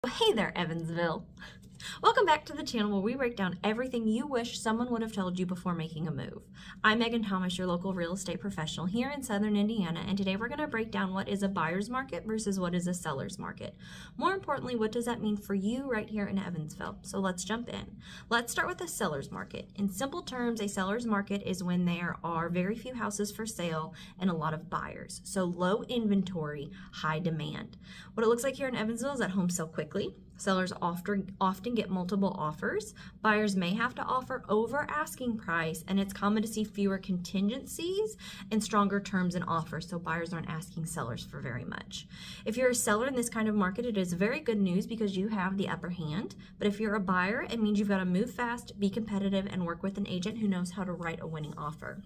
Hey there, Evansville. Welcome back to the channel where we break down everything you wish someone would have told you before making a move. I'm Megan Thomas, your local real estate professional here in Southern Indiana, and today we're going to break down what is a buyer's market versus what is a seller's market. More importantly, what does that mean for you right here in Evansville? So let's jump in. Let's start with the seller's market. In simple terms, a seller's market is when there are very few houses for sale and a lot of buyers. So low inventory, high demand. What it looks like here in Evansville is that homes sell quickly. Sellers often get multiple offers. Buyers may have to offer over asking price, and it's common to see fewer contingencies and stronger terms and offers, so buyers aren't asking sellers for very much. If you're a seller in this kind of market, it is very good news because you have the upper hand. But if you're a buyer, it means you've got to move fast, be competitive, and work with an agent who knows how to write a winning offer.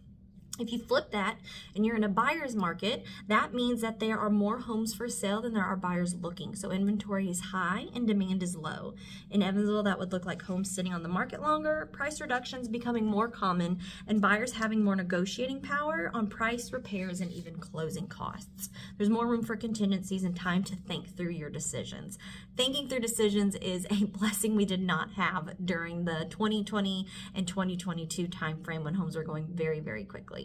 If you flip that and you're in a buyer's market, that means that there are more homes for sale than there are buyers looking. So inventory is high and demand is low. In Evansville, that would look like homes sitting on the market longer, price reductions becoming more common, and buyers having more negotiating power on price, repairs, and even closing costs. There's more room for contingencies and time to think through your decisions. Thinking through decisions is a blessing we did not have during the 2020 and 2022 timeframe when homes were going very, very quickly.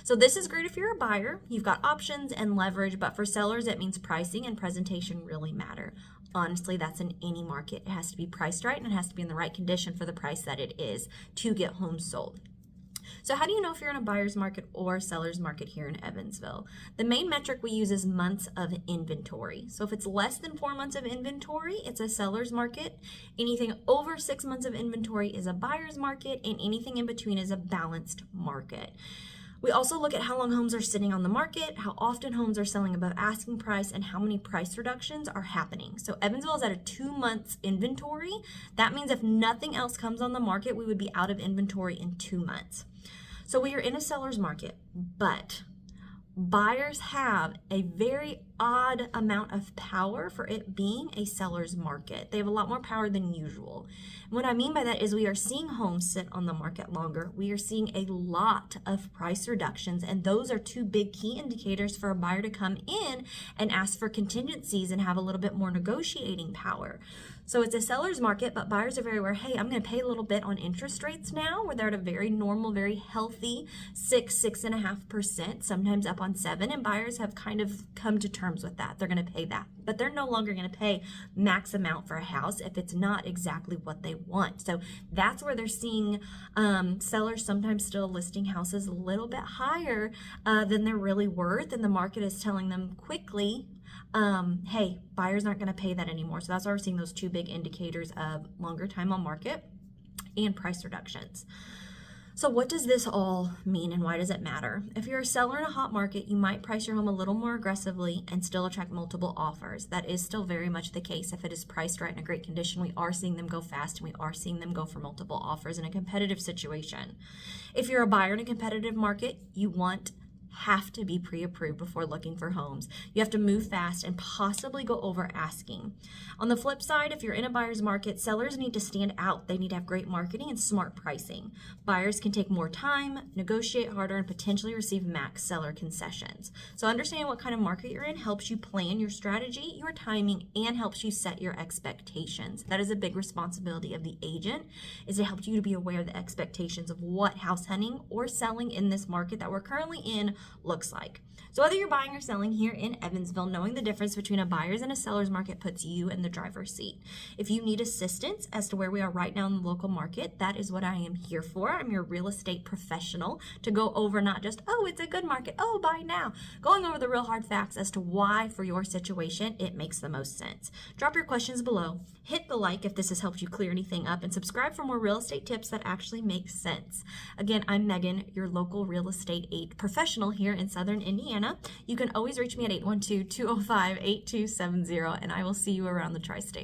So this is great if you're a buyer. You've got options and leverage, but for sellers, it means pricing and presentation really matter. Honestly, that's in any market. It has to be priced right and it has to be in the right condition for the price that it is to get homes sold. So how do you know if you're in a buyer's market or seller's market here in Evansville? The main metric we use is months of inventory. So if it's less than 4 months of inventory, it's a seller's market. Anything over 6 months of inventory is a buyer's market, and anything in between is a balanced market. We also look at how long homes are sitting on the market, how often homes are selling above asking price, and how many price reductions are happening. So Evansville is at a 2 months inventory. That means if nothing else comes on the market, we would be out of inventory in 2 months. So we are in a seller's market, but buyers have a very odd amount of power for it being a seller's market. They have a lot more power than usual. What I mean by that is we are seeing homes sit on the market longer. We are seeing a lot of price reductions, and those are two big key indicators for a buyer to come in and ask for contingencies and have a little bit more negotiating power. So it's a seller's market, but buyers are very aware, hey, I'm going to pay a little bit on interest rates now, where they're at a very normal, very healthy 6.5%, sometimes up on 7%, and buyers have kind of come to terms with that. They're going to pay that, but they're no longer going to pay max amount for a house if it's not exactly what they want. So that's where they're seeing sellers sometimes still listing houses a little bit higher than they're really worth, and the market is telling them quickly, hey, buyers aren't going to pay that anymore. So that's why we're seeing those two big indicators of longer time on market and price reductions. So what does this all mean and why does it matter? If you're a seller in a hot market, you might price your home a little more aggressively and still attract multiple offers. That is still very much the case. If it is priced right in a great condition, we are seeing them go fast and we are seeing them go for multiple offers in a competitive situation. If you're a buyer in a competitive market, you have to be pre-approved before looking for homes. You have to move fast and possibly go over asking. On the flip side, if you're in a buyer's market, sellers need to stand out. They need to have great marketing and smart pricing. Buyers can take more time, negotiate harder, and potentially receive max seller concessions. So understanding what kind of market you're in helps you plan your strategy, your timing, and helps you set your expectations. That is a big responsibility of the agent, is to help you to be aware of the expectations of what house hunting or selling in this market that we're currently in looks like. So whether you're buying or selling here in Evansville, knowing the difference between a buyer's and a seller's market puts you in the driver's seat. If you need assistance as to where we are right now in the local market, that is what I am here for. I'm your real estate professional to go over not just, oh, it's a good market, oh, buy now. Going over the real hard facts as to why for your situation it makes the most sense. Drop your questions below. Hit the like if this has helped you clear anything up, and subscribe for more real estate tips that actually make sense. Again, I'm Megan, your local real estate professional here in Southern Indiana. You can always reach me at 812-205-8270, and I will see you around the tri-state.